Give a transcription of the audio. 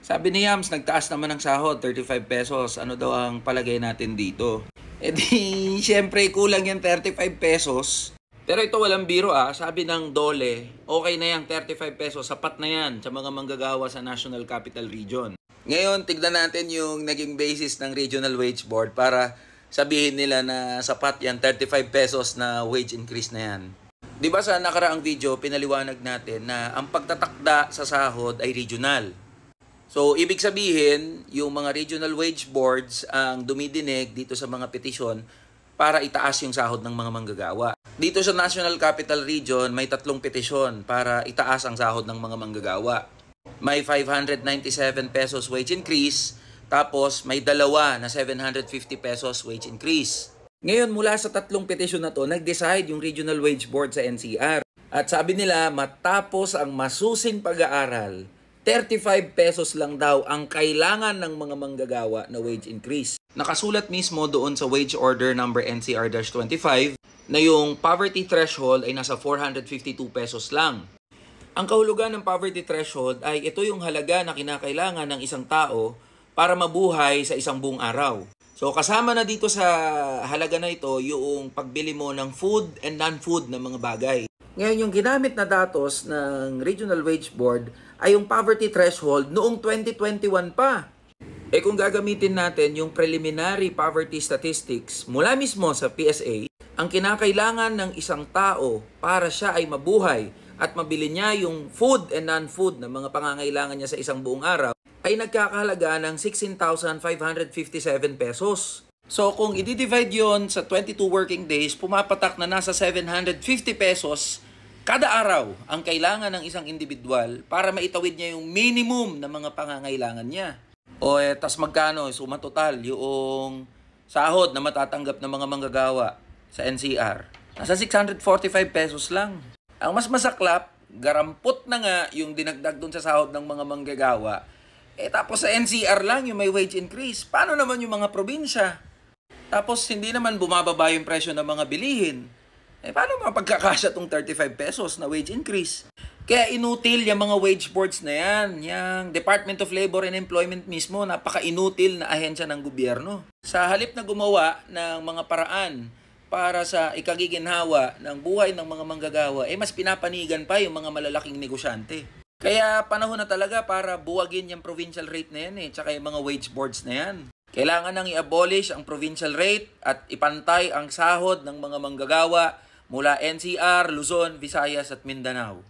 Sabi ni Yams, nagtaas naman ng sahod, 35 pesos. Ano daw ang palagay natin dito? E di, syempre kulang yung 35 pesos. Pero ito walang biro sabi ng Dole, okay na yung 35 pesos, sapat na yan sa mga manggagawa sa National Capital Region. Ngayon, tignan natin yung naging basis ng Regional Wage Board para sabihin nila na sapat yan 35 pesos na wage increase na yan. Di ba sa nakaraang video, pinaliwanag natin na ang pagtatakda sa sahod ay regional. So, ibig sabihin, yung mga regional wage boards ang dumidinig dito sa mga petisyon para itaas yung sahod ng mga manggagawa. Dito sa National Capital Region, may 3 petisyon para itaas ang sahod ng mga manggagawa. May 597 pesos wage increase, tapos may 2 na 750 pesos wage increase. Ngayon, mula sa 3 petisyon na to, nag-decide yung Regional Wage Board sa NCR. At sabi nila, matapos ang masusing pag-aaral, 35 pesos lang daw ang kailangan ng mga manggagawa na wage increase. Nakasulat mismo doon sa Wage Order number NCR-25 na yung poverty threshold ay nasa 452 pesos lang. Ang kahulugan ng poverty threshold ay ito yung halaga na kinakailangan ng isang tao para mabuhay sa isang buong araw. So kasama na dito sa halaga na ito yung pagbili mo ng food and non-food na mga bagay. Ngayon yung ginamit na datos ng Regional Wage Board ay yung poverty threshold noong 2021 pa. Kung gagamitin natin yung preliminary poverty statistics mula mismo sa PSA, ang kinakailangan ng isang tao para siya ay mabuhay at mabili niya yung food and non-food na mga pangangailangan niya sa isang buong araw ay nagkakahalaga ng 16,557 pesos. So kung i-divide yon sa 22 working days, pumapatak na nasa 750 pesos kada araw ang kailangan ng isang individual para maitawid niya yung minimum na mga pangangailangan niya. Tas magkano? Suma total yung sahod na matatanggap ng mga manggagawa sa NCR. Nasa 645 pesos lang. Ang mas masaklap, garampot na nga yung dinagdag dun sa sahod ng mga manggagawa. Tapos sa NCR lang yung may wage increase. Paano naman yung mga probinsya? Tapos hindi naman bumababa yung presyo ng mga bilihin. Paano mapagkakasya itong 35 pesos na wage increase? Kaya inutil yung mga wage boards na yan. Yung Department of Labor and Employment mismo, napaka-inutil na ahensya ng gobyerno. Sa halip na gumawa ng mga paraan para sa ikagiginhawa ng buhay ng mga manggagawa, mas pinapanigan pa yung mga malalaking negosyante. Kaya panahon na talaga para buwagin yung provincial rate na yan tsaka yung mga wage boards na yan. Kailangan nang i-abolish ang provincial rate at ipantay ang sahod ng mga manggagawa mula NCR, Luzon, Visayas at Mindanao.